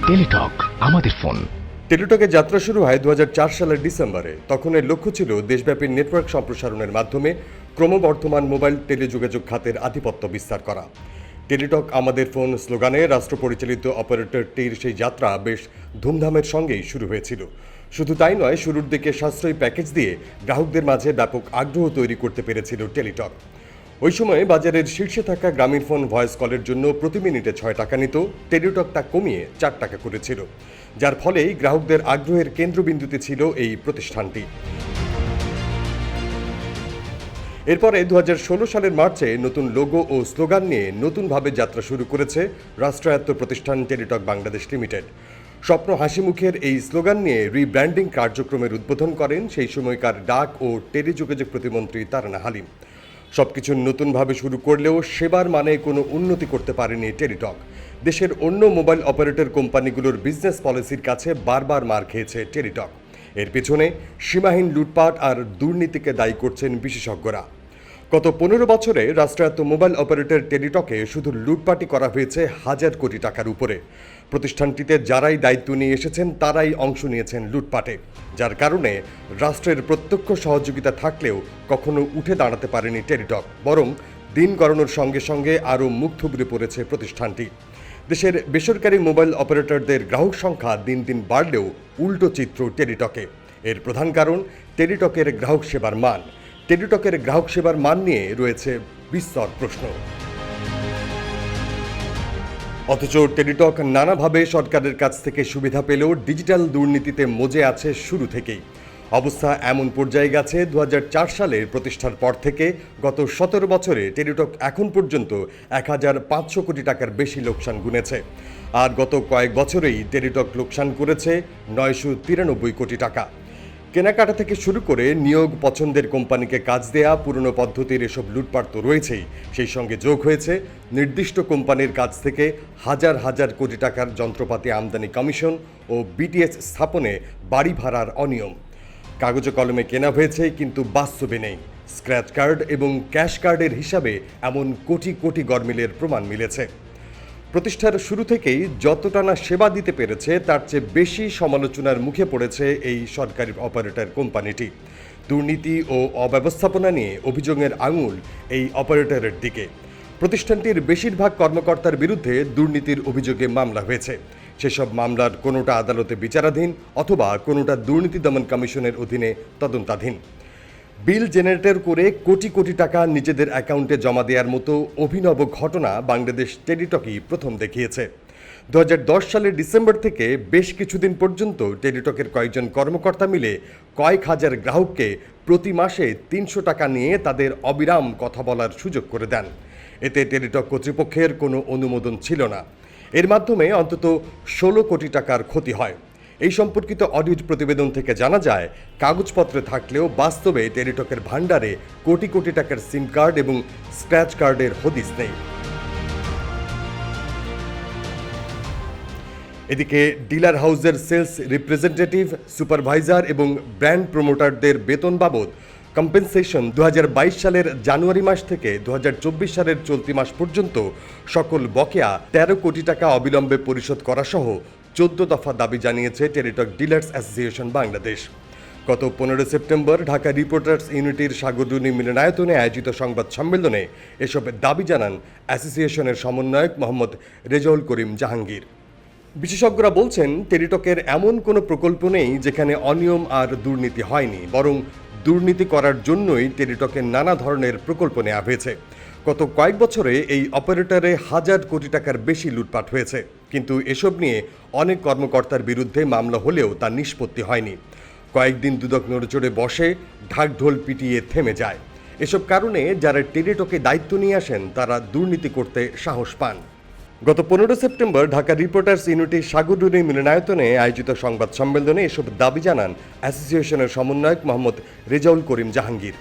Teletalk আমাদের phone. টেলিটকের যাত্রা শুরু হয় 2004 সালের ডিসেম্বরে। তখন এর লক্ষ্য ছিল দেশব্যাপী নেটওয়ার্ক সম্প্রসারণের মাধ্যমে ক্রমবর্ধমান মোবাইল টেলিযোগাযোগ খাতের আধিপত্য বিস্তার করা। টেলিটক আমাদের ফোন স্লোগানে রাষ্ট্র পরিচালিত অপারেটরটির সেই যাত্রা বেশ ধুমধামের সঙ্গেই শুরু হয়েছিল। শুধু তাই নয়, শুরুর দিকে সাশ্রয়ী প্যাকেজ দিয়ে গ্রাহকদের মাঝে ব্যাপক আগ্রহ তৈরি করতে পেরেছিল টেলিটক। ওই সময়ে বাজারের শীর্ষে থাকা গ্রামীণ ফোন ভয়েস কলের জন্য প্রতি মিনিটে 6 টাকা নিত, টেলিটক তা কমিয়ে 4 টাকা করেছিল, যার ফলেই গ্রাহকদের আগ্রহের কেন্দ্রবিন্দুতে ছিল এই প্রতিষ্ঠানটি। এরপরে 2016 সালের মার্চে নতুন লোগো ও স্লোগান নিয়ে নতুনভাবে যাত্রা শুরু করেছে রাষ্ট্রায়ত্ত প্রতিষ্ঠান টেলিটক বাংলাদেশ লিমিটেড। স্বপ্ন হাসিমুখের এই স্লোগান নিয়ে রিব্র্যান্ডিং কার্যক্রমের উদ্বোধন করেন সেই সময়কার ডাক ও টেলিযোগাযোগ প্রতিমন্ত্রী তারানা হালিম। সবকিছু নতুনভাবে শুরু করলেও সেবার মানে কোনো উন্নতি করতে পারেনি টেলিটক। দেশের অন্য মোবাইল অপারেটর কোম্পানিগুলোর বিজনেস পলিসির কাছে বারবার মার খেয়েছে টেলিটক। এর পেছনে সীমাহীন লুটপাট আর দুর্নীতিকে দায়ী করছেন বিশেষজ্ঞরা। গত 15 বছরে রাষ্ট্রায়ত্ত মোবাইল অপারেটর টেলিটকে শুধু লুটপাটই করা হয়েছে 1000 কোটি টাকার উপরে। প্রতিষ্ঠানটিতে যারাই দায়িত্ব নিয়ে এসেছেন তারাই অংশ নিয়েছেন লুটপাটে, যার কারণে রাষ্ট্রের প্রত্যক্ষ সহযোগিতা থাকলেও কখনো উঠে দাঁড়াতে পারেনি টেলিটক, বরং দিন গড়ানোর সঙ্গে সঙ্গে আরও মুখ থুবড়ে পড়েছে প্রতিষ্ঠানটি। দেশের বেসরকারি মোবাইল অপারেটরদের গ্রাহক সংখ্যা দিন দিন বাড়লেও উল্টো চিত্র টেলিটকে। এর প্রধান কারণ টেলিটকের গ্রাহক সেবার মান। টেলিটকের গ্রাহক সেবার মান নিয়ে রয়েছে বিস্তর প্রশ্ন। অথচ টেলিটক নানাভাবে সরকারের কাছ থেকে সুবিধা পেলেও ডিজিটাল দুর্নীতিতে মজে আছে শুরু থেকেই। অবস্থা এমন পর্যায়ে গেছে 2004 সালের প্রতিষ্ঠার পর থেকে গত 17 বছরে টেলিটক এখন পর্যন্ত 1500 কোটি টাকার বেশি লোকসান গুনেছে। আর গত কয়েক বছরেই টেলিটক লোকসান করেছে 993 কোটি টাকা। কেনাকাটা থেকে শুরু করে নিয়োগ, পছন্দের কোম্পানিকে কাজ দেয়া, পুরনো পদ্ধতির এসব লুটপাট তো রয়েছেই, সেই সঙ্গে যোগ হয়েছে নির্দিষ্ট কোম্পানির কাছ থেকে হাজার হাজার কোটি টাকার যন্ত্রপাতি আমদানি কমিশন ও বিটিএস স্থাপনে বাড়ি ভাড়ার অনিয়ম। কাগজে কলমে কেনা হয়েছে কিন্তু বাস্তবে নেই। স্ক্র্যাচ কার্ড এবং ক্যাশ কার্ডের হিসাবে এমন কোটি কোটি গরমিলের প্রমাণ মিলেছে। প্রতিষ্ঠার শুরু থেকেই যতটা না সেবা দিতে পেরেছে তার চেয়ে বেশি সমালোচনার মুখে পড়েছে এই সরকারি অপারেটর কোম্পানিটি। দুর্নীতি ও অব্যবস্থাপনা নিয়ে অভিযোগের আঙুল এই অপারেটরের দিকে। প্রতিষ্ঠানটির বেশিরভাগ কর্মকর্তার বিরুদ্ধে দুর্নীতির অভিযোগে মামলা হয়েছে। সেসব মামলার কোনোটা আদালতে বিচারাধীন অথবা কোনোটা দুর্নীতি দমন কমিশনের অধীনে তদন্তাধীন। বিল জেনারেটর করে কোটি কোটি টাকা নিজেদের অ্যাকাউন্টে জমা দেওয়ার মতো অভিনব ঘটনা বাংলাদেশ টেলিটকই প্রথম দেখিয়েছে। 2010 সালের ডিসেম্বর থেকে বেশ কিছুদিন পর্যন্ত টেলিটকের কয়েকজন কর্মকর্তা মিলে কয়েক হাজার গ্রাহককে প্রতি মাসে 300 টাকা নিয়ে তাদের অবিরাম কথা বলার সুযোগ করে দেন। এতে টেলিটক কর্তৃপক্ষের কোনো অনুমোদন ছিল না। এর মাধ্যমে অন্তত 16 কোটি টাকার ক্ষতি হয়। এই সম্পর্কিত অডিট প্রতিবেদন থেকে জানা যায়, কাগজপত্রে থাকলেও বাস্তবে টেলিটকের ভান্ডারে কোটি কোটি টাকার সিম কার্ড এবং স্ক্র্যাচ কার্ডের হদিস নেই। এদিকে ডিলার হাউসের সেলস রিপ্রেজেন্টেটিভ, সুপারভাইজার এবং ব্র্যান্ড প্রমোটারদের বেতন বাবদ কম্পেনসেশন 2022 সালের জানুয়ারি মাস থেকে 2024 সালের চলতি মাস পর্যন্ত সকল বকেয়া 13 কোটি টাকা অবিলম্বে পরিশোধ করা সহ 14 দফা দাবি জানিয়েছে টেলিটক ডিলার্স অ্যাসোসিয়েশন বাংলাদেশ। গত 15 সেপ্টেম্বর ঢাকা রিপোর্টার্স ইউনিটির সাগররুনি মিলনায়তনে আয়োজিত সংবাদ সম্মেলনে এসব দাবি জানান অ্যাসোসিয়েশনের সমন্বয়ক মোহাম্মদ রেজাউল করিম জাহাঙ্গীর। বিশেষজ্ঞরা বলছেন, টেলিটকের এমন কোনো প্রকল্প নেই যেখানে অনিয়ম আর দুর্নীতি হয়নি, বরং দুর্নীতি করার জন্যই টেলিটকের নানা ধরনের প্রকল্প নেওয়া হয়েছে। গত কয়েক বছরে এই অপারেটরে 1000 কোটি টাকার বেশি লুটপাট হয়েছে, কিন্তু এসব নিয়ে অনেক কর্মকর্তার বিরুদ্ধে মামলা হলেও তা নিষ্পত্তি হয়নি। কয়েকদিন দুদক নড়েচড়ে বসে, ঢাকঢোল পিটিয়ে থেমে যায়। এসব কারণে যারা টেলিটকে দায়িত্ব নিয়ে আসেন তারা দুর্নীতি করতে সাহস পান। গত 15 সেপ্টেম্বর ঢাকা রিপোর্টার্স ইউনিটির সাগররুনি মিলনায়তনে আয়োজিত সংবাদ সম্মেলনে এসব দাবি জানান অ্যাসোসিয়েশনের সমন্বয়ক মোহাম্মদ রেজাউল করিম জাহাঙ্গীর।